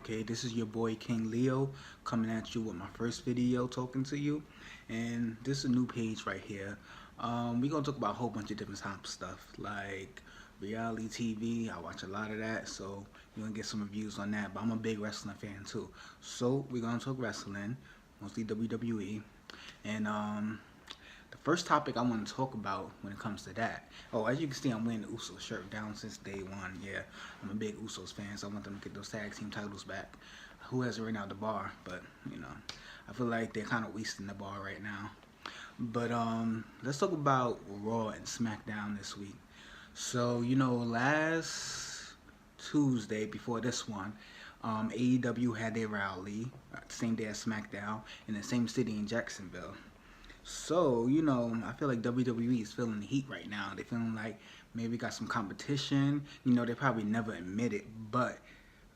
Okay, this is your boy King Leo coming at you with my first video talking to you, and this is a new page right here. We're gonna talk about a whole bunch of different type of stuff like reality TV. I watch a lot of that, so you're gonna get some reviews on that. But I'm a big wrestling fan too, so we're gonna talk wrestling, mostly WWE, and the first topic I want to talk about when it comes to that. Oh, as you can see, I'm wearing the Usos shirt down since day one. Yeah, I'm a big Usos fan, so I want them to get those tag team titles back. Who has it right now? The Bar, but you know, I feel like they're kind of wasting the Bar right now. But let's talk about Raw and SmackDown this week. So last Tuesday before this one, AEW had their rally the same day as SmackDown in the same city in Jacksonville. So, I feel like WWE is feeling the heat right now. They're feeling like maybe got some competition. They probably never admit it, but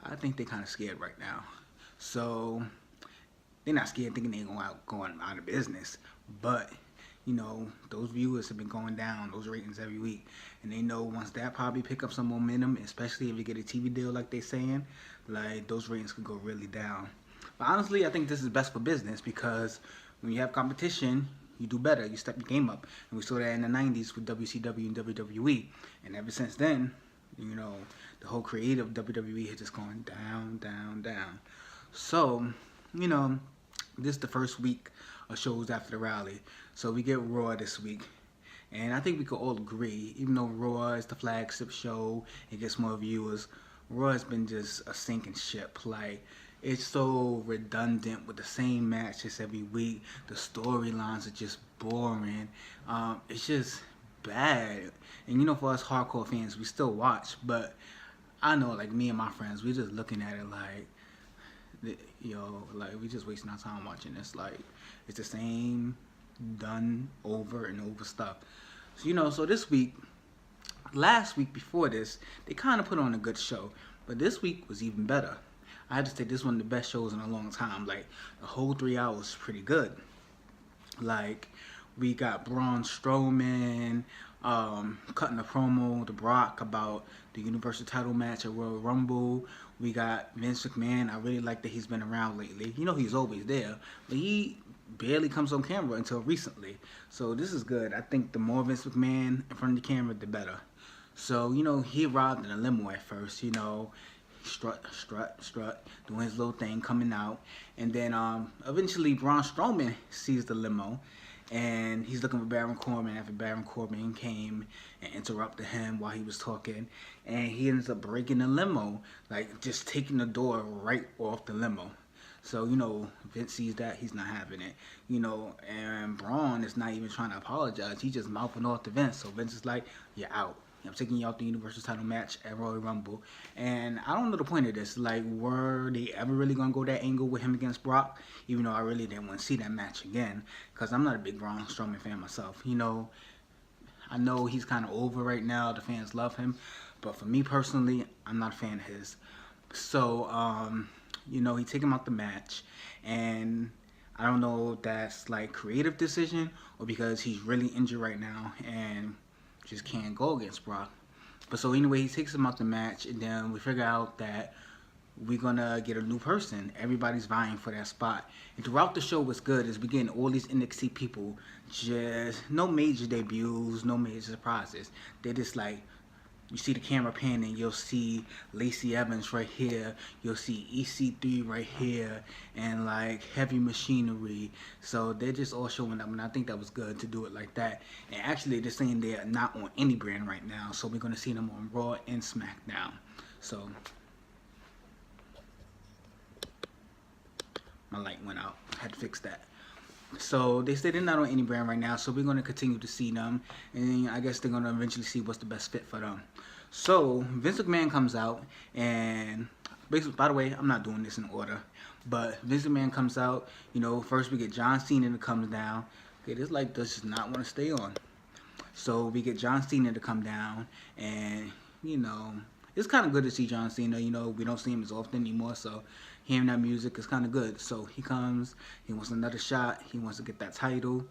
I think they're kind of scared right now. So, they're not scared thinking they're going out of business, but those viewers have been going down, those ratings every week, and they know once that probably pick up some momentum, especially if you get a TV deal like they're saying, like those ratings could go really down. But honestly, I think this is best for business because when you have competition, you do better, you step your game up. And we saw that in the 90s with WCW and WWE. And ever since then, the whole creative WWE has just gone down, down, down. So, this is the first week of shows after the rally. So we get Raw this week. And I think we could all agree, even though Raw is the flagship show, it gets more viewers, Raw has been just a sinking ship. Like, it's so redundant with the same matches every week. The storylines are just boring. It's just bad. And for us hardcore fans, we still watch. But I know, like me and my friends, we're just looking at it like, like we just wasting our time watching this. Like, it's the same done over and over stuff. So, so this week, last week before this, they kind of put on a good show. But this week was even better. I had to say this is one of the best shows in a long time. Like, the whole 3 hours is pretty good. Like, we got Braun Strowman cutting a promo to Brock about the Universal title match at Royal Rumble. We got Vince McMahon. I really like that he's been around lately. He's always there, but he barely comes on camera until recently. So this is good. I think the more Vince McMahon in front of the camera, the better. So, he arrived in a limo at first, strut, doing his little thing, coming out. And then eventually Braun Strowman sees the limo, and he's looking for Baron Corbin after Baron Corbin came and interrupted him while he was talking. And he ends up breaking the limo, like just taking the door right off the limo. So, Vince sees that, he's not having it. And Braun is not even trying to apologize. He's just mouthing off to Vince. So Vince is like, you're out. I'm taking you out the Universal title match at Royal Rumble. And I don't know the point of this. Like, were they ever really going to go that angle with him against Brock? Even though I really didn't want to see that match again. Because I'm not a big Braun Strowman fan myself. I know he's kind of over right now. The fans love him. But for me personally, I'm not a fan of his. So, he take him out the match. And I don't know if that's like creative decision or because he's really injured right now and just can't go against Brock. But so anyway, he takes him out the match, and then we figure out that we're gonna get a new person. Everybody's vying for that spot. And throughout the show, what's good is we getting all these NXT people, just no major debuts, no major surprises. They're just like, you see the camera panning, you'll see Lacey Evans right here, you'll see EC3 right here, and like Heavy Machinery. So they're just all showing up, and I think that was good to do it like that. And actually, they're saying they're not on any brand right now, so we're going to see them on Raw and SmackDown. So my light went out, I had to fix that. So they say they're not on any brand right now, so we're going to continue to see them, and I guess they're going to eventually see what's the best fit for them. So Vince McMahon comes out, and basically, by the way, I'm not doing this in order, but Vince McMahon comes out. First we get John Cena that comes down. Okay, this light does not want to stay on. So we get John Cena to come down, and it's kind of good to see John Cena. We don't see him as often anymore, so hearing that music is kind of good. So he comes, he wants another shot, he wants to get that title.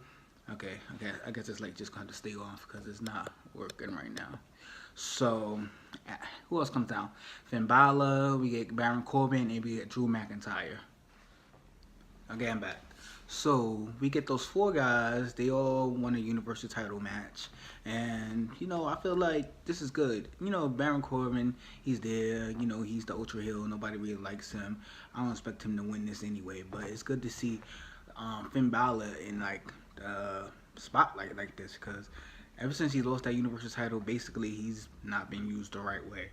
Okay. I guess it's like just going to stay off because it's not working right now. So, uh, who else comes down? Finn Balor, we get Baron Corbin, and we get Drew McIntyre. Again, back. So we get those four guys. They all won a Universal title match, and I feel like this is good. Baron Corbin, he's there. He's the Ultra Heel. Nobody really likes him. I don't expect him to win this anyway, but it's good to see Finn Balor in like the spotlight like this because ever since he lost that Universal title, basically he's not been used the right way.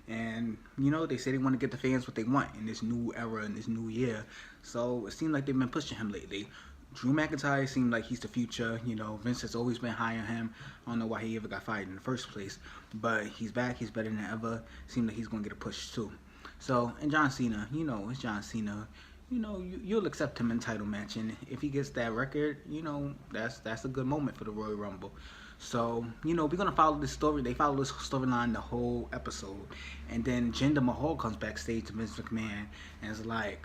And they say they want to get the fans what they want in this new era in this new year. So it seems like they've been pushing him lately. Drew McIntyre seemed like he's the future. Vince has always been high on him. I don't know why he ever got fired in the first place, but he's back. He's better than ever. Seems like he's gonna get a push too. So and John Cena, it's John Cena. You'll accept him in title match, and if he gets that record, that's a good moment for the Royal Rumble. So, we're gonna follow this story. They follow this storyline the whole episode, and then Jinder Mahal comes backstage to Vince McMahon and is like,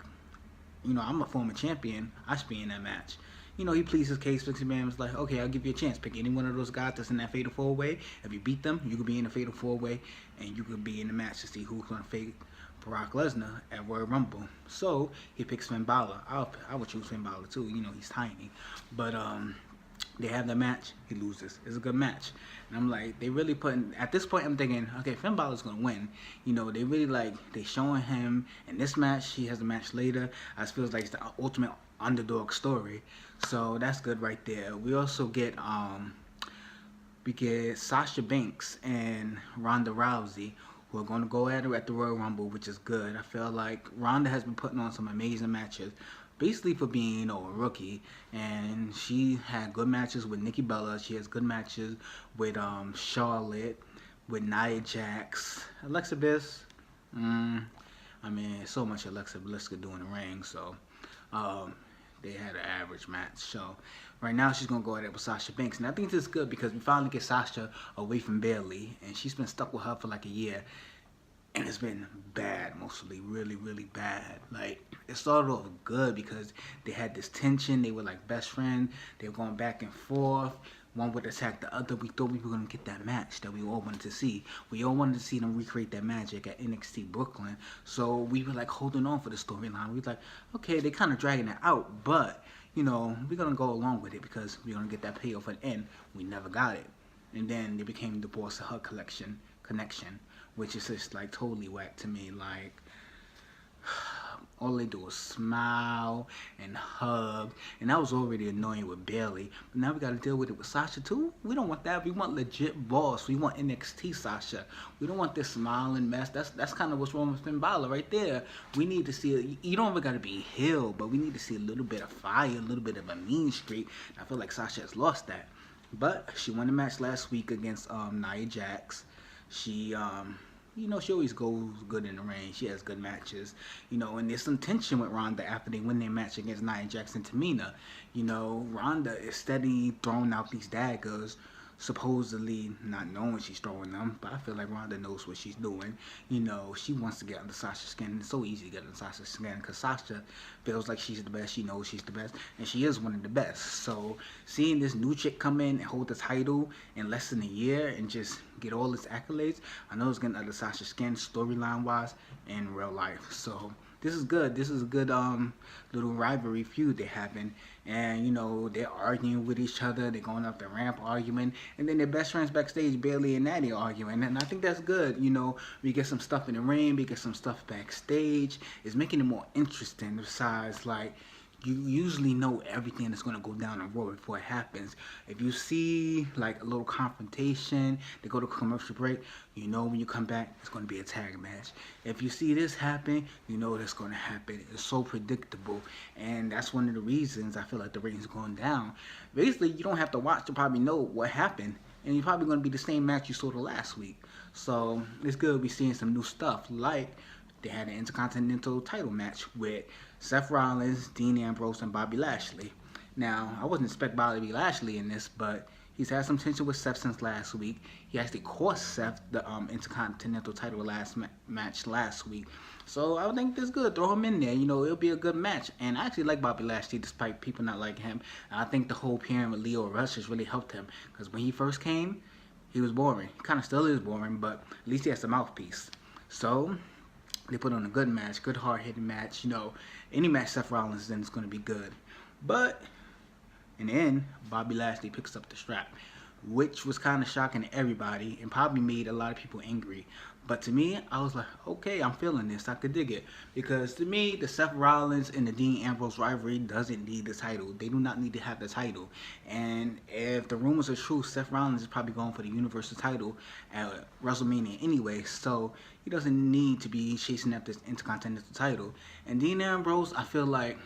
I'm a former champion. I should be in that match. He pleads his case. Vince McMahon was like, okay, I'll give you a chance. Pick any one of those guys that's in that Fatal 4-Way. If you beat them, you could be in the Fatal 4-Way, and you could be in the match to see who's gonna fade Brock Lesnar at Royal Rumble. So he picks Finn Balor. I would choose Finn Balor too. He's tiny, but they have the match. He loses. It's a good match, and I'm like, they really putting. At this point, I'm thinking, okay, Finn Balor's gonna win. They really they showing him in this match. He has a match later. I just feels like it's the ultimate underdog story. So that's good right there. We also get Sasha Banks and Ronda Rousey, who are going to go at her at the Royal Rumble, which is good. I feel like Ronda has been putting on some amazing matches, basically for being a rookie, and she had good matches with Nikki Bella. She has good matches with Charlotte, with Nia Jax, Alexa Bliss. So much Alexa Bliss could do in the ring, so they had an average match. So right now she's gonna go at it with Sasha Banks, and I think this is good because we finally get Sasha away from Bayley, and she's been stuck with her for like a year, and it's been bad, mostly really, really bad. Like it started off good because they had this tension. They were like best friends. They were going back and forth. One would attack the other. We thought we were gonna get that match that we all wanted to see. We all wanted to see them recreate that magic at NXT Brooklyn. So we were like holding on for the storyline. We were like, okay, they kind of dragging it out, but we're gonna go along with it because we're gonna get that payoff at the end. We never got it, and then they became the Boss of Her connection, which is just like totally whack to me. Like all they do is smile and hug, and that was already annoying with Bayley. But now we got to deal with it with Sasha too. We don't want that. We want legit boss. We want NXT Sasha. We don't want this smiling mess. That's kind of what's wrong with Finn Balor right there. We need to see. You don't even got to be heel, but we need to see a little bit of fire, a little bit of a mean streak. I feel like Sasha has lost that. But she won the match last week against Nia Jax. She she always goes good in the ring. She has good matches, and there's some tension with Ronda after they win their match against Nia Jax and Tamina. Ronda is steady throwing out these daggers, supposedly not knowing she's throwing them, but I feel like Ronda knows what she's doing. She wants to get under Sasha's skin. It's so easy to get under Sasha's skin because Sasha feels like she's the best. She knows she's the best, and she is one of the best. So seeing this new chick come in and hold the title in less than a year and just get all its accolades, I know it's getting under Sasha's skin storyline wise in real life. So this is good. This is a good little rivalry feud they're having. And, they're arguing with each other. They're going up the ramp arguing. And then their best friends backstage, Bayley and Natty, arguing. And I think that's good. We get some stuff in the ring. We get some stuff backstage. It's making it more interesting. Besides, like, you usually know everything that's going to go down the road before it happens. If you see like a little confrontation, they go to commercial break, when you come back, it's going to be a tag match. If you see this happen, that's going to happen. It's so predictable, and that's one of the reasons I feel like the ratings going down. Basically, you don't have to watch to probably know what happened, and you're probably going to be the same match you saw the last week. So it's good we're seeing some new stuff, like they had an Intercontinental title match with Seth Rollins, Dean Ambrose, and Bobby Lashley. Now, I wasn't expecting Bobby Lashley in this, but he's had some tension with Seth since last week. He actually cost Seth the Intercontinental title match last week. So I would think this good. Throw him in there. You know, it'll be a good match. And I actually like Bobby Lashley despite people not liking him. And I think the whole pairing with Lio Rush has really helped him. Because when he first came, he was boring. He kind of still is boring, but at least he has the mouthpiece. So they put on a good match, good hard-hitting match. You know, any match Seth Rollins is in is going to be good. But in the end, Bobby Lashley picks up the strap, which was kind of shocking to everybody and probably made a lot of people angry. But to me, I was like, okay, I'm feeling this. I could dig it. Because to me, the Seth Rollins and the Dean Ambrose rivalry doesn't need the title. They do not need to have the title. And if the rumors are true, Seth Rollins is probably going for the Universal title at WrestleMania anyway. So he doesn't need to be chasing after this Intercontinental title. And Dean Ambrose, I feel like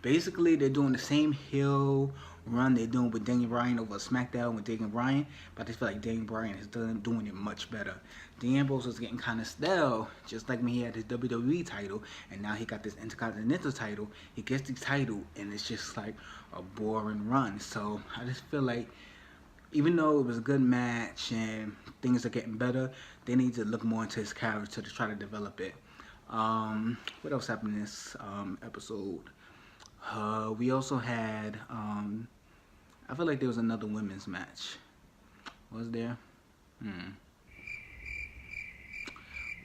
basically they're doing the same heel run they're doing with Daniel Bryan over SmackDown with Daniel Bryan, but I feel like Daniel Bryan is doing it much better. Dean Ambrose was getting kind of stale, just like when he had his WWE title, and now he got this Intercontinental title. He gets the title, and it's just like a boring run. So I just feel like even though it was a good match and things are getting better, they need to look more into his character to try to develop it. What else happened in this episode? We also had, I feel like there was another women's match. Was there?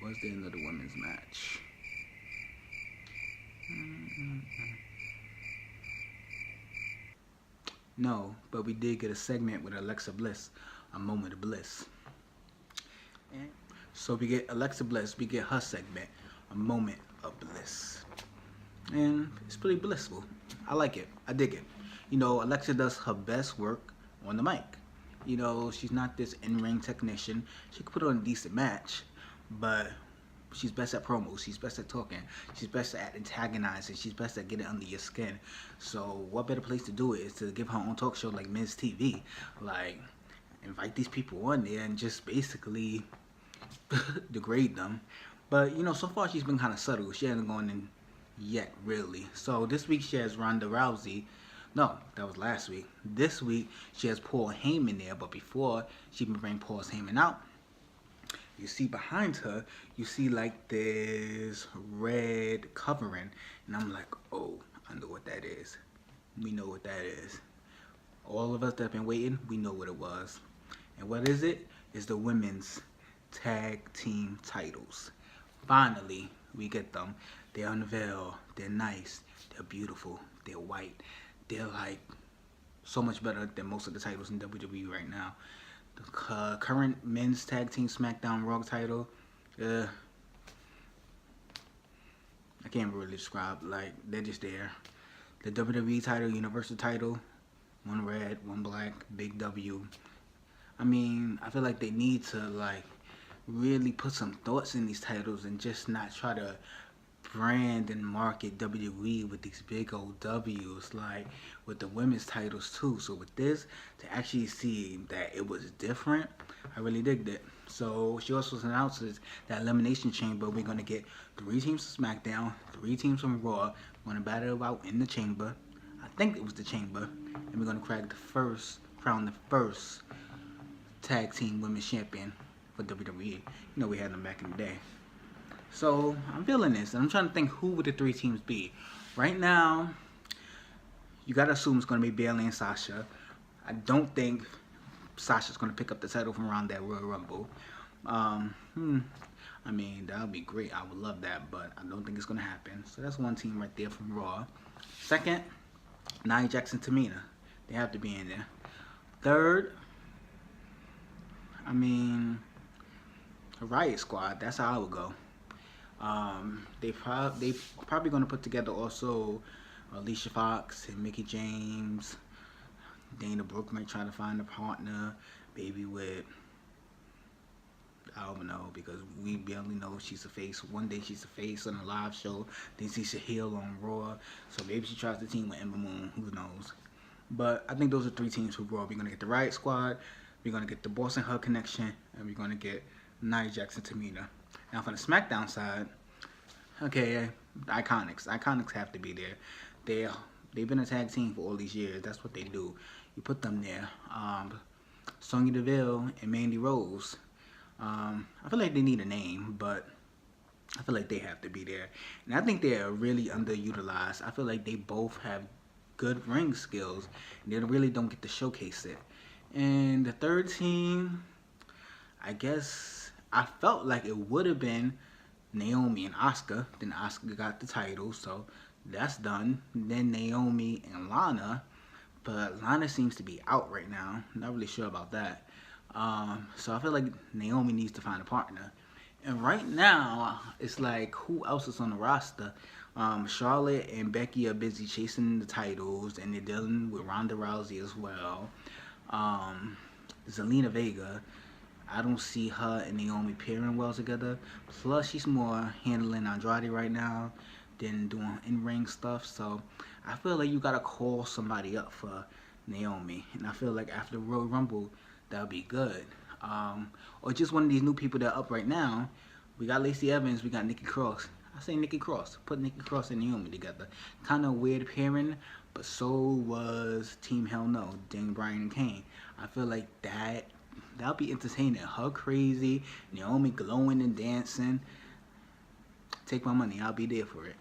Was there another women's match? No, but we did get a segment with Alexa Bliss, a moment of bliss. And so we get Alexa Bliss, we get her segment, a moment of bliss. And it's pretty blissful. I like it. I dig it. You know, Alexa does her best work on the mic. You know, she's not this in-ring technician. She could put on a decent match, but she's best at promos. She's best at talking. She's best at antagonizing. She's best at getting under your skin. So what better place to do it is to give her own talk show like Miz TV. Like, invite these people on there and just basically degrade them. But, you know, so far she's been kind of subtle. She hasn't gone in yet, really. So this week she has Ronda Rousey. No, that was last week. This week she has Paul Heyman there, but before she been bringing Paul Heyman out, you see behind her, you see like this red covering, and I'm like, oh, I know what that is. We know what that is. All of us that have been waiting, we know what it was. And what is it? It's the women's tag team titles. Finally, we get them. They're unveiled. They're nice. They're beautiful. They're white. They're like so much better than most of the titles in WWE right now. The current men's tag team SmackDown Raw title, I can't really describe. Like, they're just there. The WWE title, Universal title, one red, one black, big W. I mean, I feel like they need to like really put some thoughts in these titles and just not try to brand and market WWE with these big old W's, like with the women's titles too. So with this, to actually see that it was different, I really digged it. So she also announces that Elimination Chamber, we're going to get 3 teams from SmackDown, 3 teams from Raw. We're going to battle out in the Chamber. I think it was the Chamber. And we're going to crown the first tag team women's champion for WWE. You know, we had them back in the day. So I'm feeling this, and I'm trying to think who would the 3 teams be. Right now, you gotta assume it's gonna be Bayley and Sasha. I don't think Sasha's gonna pick up the title from around that Royal Rumble. I mean, that would be great. I would love that, but I don't think it's gonna happen. So that's one team right there from Raw. Second, Nia Jax and Tamina. They have to be in there. Third, I mean, Riot Squad. That's how I would go. They probably gonna put together also Alicia Fox and Mickie James. Dana Brooke might try to find a partner, maybe with, I don't know, because we barely know she's a face. One day she's a face on a live show, then she's a heel on Raw. So maybe she tries to team with Ember Moon. Who knows? But I think those are 3 teams for Raw. We're gonna get the Riot Squad, we're gonna get the Boss and Hug Connection, and we're gonna get Nia Jax and Tamina. Now for the SmackDown side, okay, Iconics. Iconics have to be there. They've been a tag team for all these years. That's what they do. You put them there. Sonya Deville and Mandy Rose. I feel like they need a name, but I feel like they have to be there. And I think they're really underutilized. I feel like they both have good ring skills, and they really don't get to showcase it. And the third team, I guess I felt like it would have been Naomi and Asuka. Then Asuka got the title, so that's done. Then Naomi and Lana, but Lana seems to be out right now. Not really sure about that. So I feel like Naomi needs to find a partner. And right now, it's like, who else is on the roster? Charlotte and Becky are busy chasing the titles, and they're dealing with Ronda Rousey as well. Um, Zelina Vega, I don't see her and Naomi pairing well together. Plus, she's more handling Andrade right now than doing in-ring stuff. So I feel like you gotta call somebody up for Naomi, and I feel like after Royal Rumble, that'll be good. Or just one of these new people that are up right now. We got Lacey Evans, we got Nikki Cross. I say Nikki Cross. Put Nikki Cross and Naomi together. Kind of weird pairing, but so was Team Hell No, Daniel Bryan and Kane. I feel like that'll be entertaining. Her crazy, Naomi glowing and dancing. Take my money, I'll be there for it.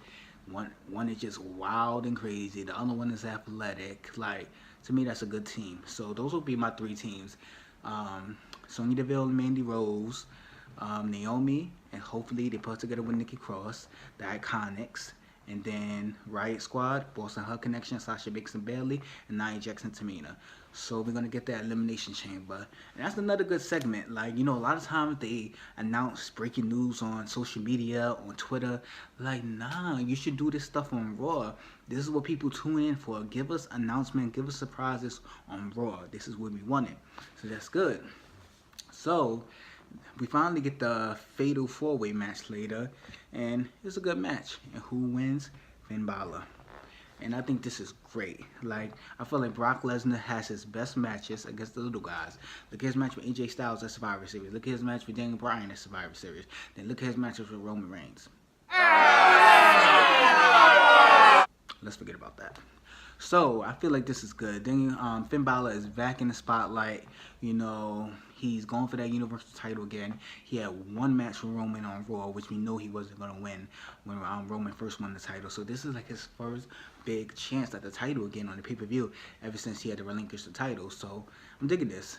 One is just wild and crazy. The other one is athletic. Like, to me, that's a good team. So those will be my three teams. Sonya Deville and Mandy Rose, Naomi, and hopefully they put together with Nikki Cross, the Iconics, and then Riot Squad, Boston Hug Connection, Sasha Banks and Bayley, and Nia Jax and Tamina. So we're gonna get that Elimination Chamber, and that's another good segment. Like, a lot of times they announce breaking news on social media, on Twitter. Like, nah, you should do this stuff on Raw. This is what people tune in for. Give us announcement, give us surprises on Raw. This is what we wanted. So that's good. So we finally get the Fatal 4-Way match later, and it's a good match. And who wins? Finn Balor. And I think this is great. Like, I feel like Brock Lesnar has his best matches against the little guys. Look at his match with AJ Styles at Survivor Series. Look at his match with Daniel Bryan at Survivor Series. Then look at his matches with Roman Reigns. Let's forget about that. So I feel like this is good. Then Finn Balor is back in the spotlight. He's going for that Universal title again. He had one match with Roman on Raw, which we know he wasn't going to win when Roman first won the title. So this is like his first big chance at the title again on the pay-per-view ever since he had to relinquish the title. So I'm digging this.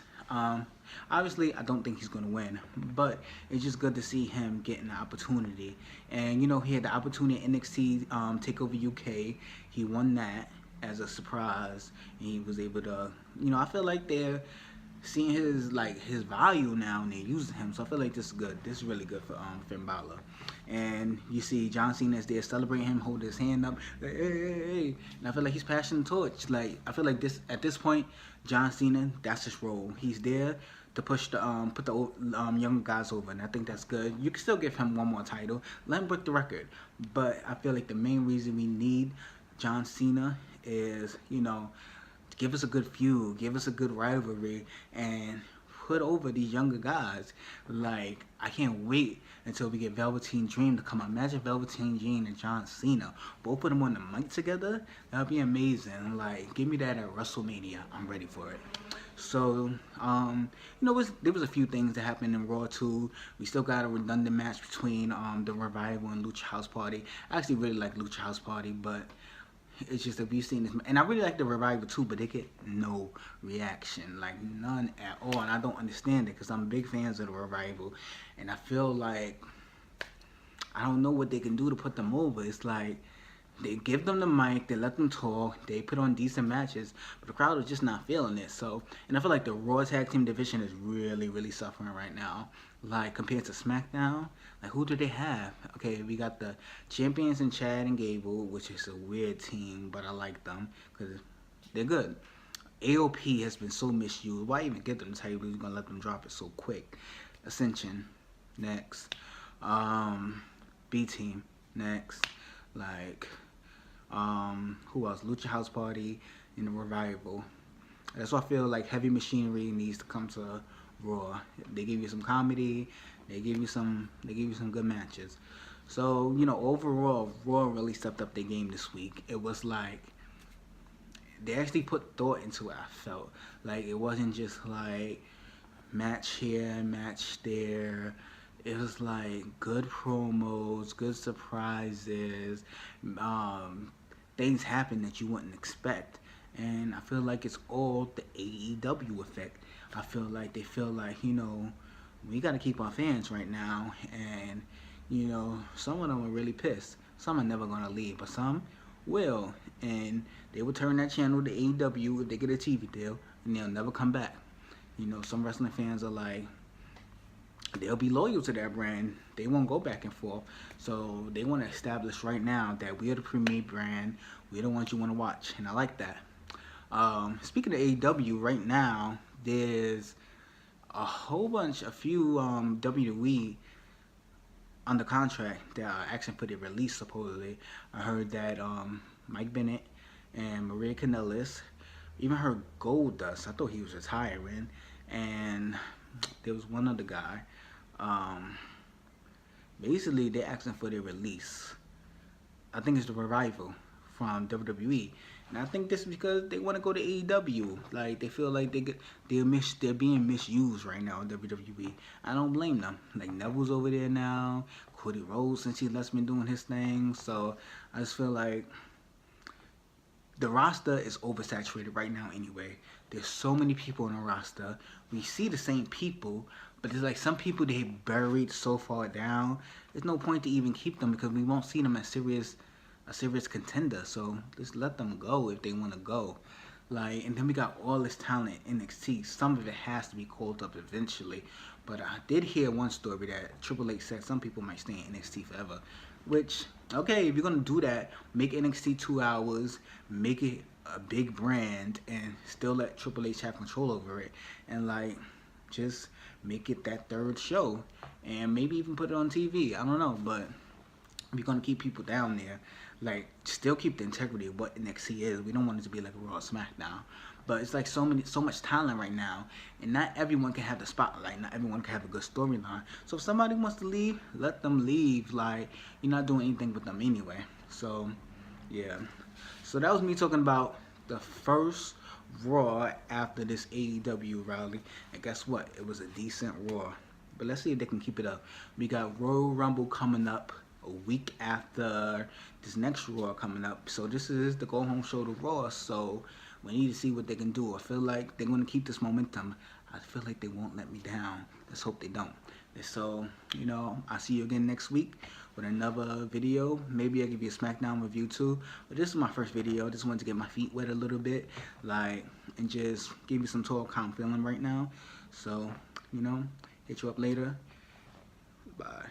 Obviously, I don't think he's going to win, but it's just good to see him getting the opportunity. And, he had the opportunity at NXT TakeOver UK. He won that as a surprise, and he was able to, I feel like they're seeing his value now, and they're using him. So I feel like this is good. This is really good for Finn Balor. And you see John Cena is there celebrating him, holding his hand up, hey, hey, hey, hey. And I feel like he's passing the torch. Like, I feel like at this point, John Cena, that's his role. He's there to push the put the young guys over, and I think that's good. You can still give him one more title, let him break the record. But I feel like the main reason we need John Cena is, give us a good feud, give us a good rivalry, and put over these younger guys. Like, I can't wait until we get Velveteen Dream to come out. Imagine Velveteen Dream and John Cena, both put them on the mic together. That'd be amazing. Like, give me that at WrestleMania. I'm ready for it. So, there was a few things that happened in Raw too. We still got a redundant match between the Revival and Lucha House Party. I actually really like Lucha House Party, but it's just that we've seen this, and I really like the Revival too, but they get no reaction, like none at all, and I don't understand it because I'm big fans of the Revival, and I feel like I don't know what they can do to put them over. It's like they give them the mic, they let them talk, they put on decent matches, but the crowd is just not feeling it. So, and I feel like the Raw Tag Team division is really, really suffering right now. Like, compared to SmackDown, like, who do they have? Okay, we got the champions in Chad and Gable, which is a weird team, but I like them because they're good. AOP has been so misused. Why even get them the title? You're gonna let them drop it so quick. Ascension, next. B Team, next. Like, who else? Lucha House Party and the Revival. That's why I feel like Heavy Machinery needs to come to Raw. They give you some comedy. They give you some good matches. So, overall, Raw really stepped up their game this week. It was like, they actually put thought into it. I felt like it wasn't just like match here, match there. It was like good promos, good surprises, um, things happen that you wouldn't expect. And I feel like it's all the AEW effect. I feel like they feel like, we got to keep our fans right now. And, some of them are really pissed. Some are never going to leave, but some will. And they will turn that channel to AEW if they get a TV deal, and they'll never come back. Some wrestling fans are like, they'll be loyal to that brand. They won't go back and forth. So they want to establish right now that we are the premier brand. We're the ones you want to watch. And I like that. Speaking of AEW, right now, there's a few WWE under contract that are asking for their release, supposedly. I heard that Mike Bennett and Maria Kanellis, even heard Goldust. I thought he was retiring. And there was one other guy. Basically, they're asking for their release. I think it's the Revival from WWE. And I think this is because they want to go to AEW. Like, they feel like they're being misused right now in WWE. I don't blame them. Like, Neville's over there now. Cody Rhodes, since he left, been doing his thing. So I just feel like the roster is oversaturated right now anyway. There's so many people on the roster. We see the same people, but there's like some people they buried so far down. There's no point to even keep them because we won't see them as a serious contender. So just let them go if they want to go. Like, and then we got all this talent in NXT. Some of it has to be called up eventually. But I did hear one story that Triple H said some people might stay in NXT forever. Which, okay, if you're going to do that, make NXT 2 hours, make it a big brand, and still let Triple H have control over it. And, like, just make it that third show. And maybe even put it on TV. I don't know, but if you're going to keep people down there, like, still keep the integrity of what NXT is. We don't want it to be like a Raw SmackDown. But it's like so much talent right now, and not everyone can have the spotlight. Not everyone can have a good storyline. So if somebody wants to leave, let them leave. Like, you're not doing anything with them anyway. So, yeah. So that was me talking about the first Raw after this AEW rally. And guess what? It was a decent Raw. But let's see if they can keep it up. We got Royal Rumble coming up a week after this next Raw coming up. So this is the go-home show to Raw. So we need to see what they can do. I feel like they're going to keep this momentum. I feel like they won't let me down. Let's hope they don't. So, I'll see you again next week with another video. Maybe I'll give you a SmackDown review too. But this is my first video. I just wanted to get my feet wet a little bit. Like, and just give you some talk how I'm feeling right now. So, hit you up later. Bye.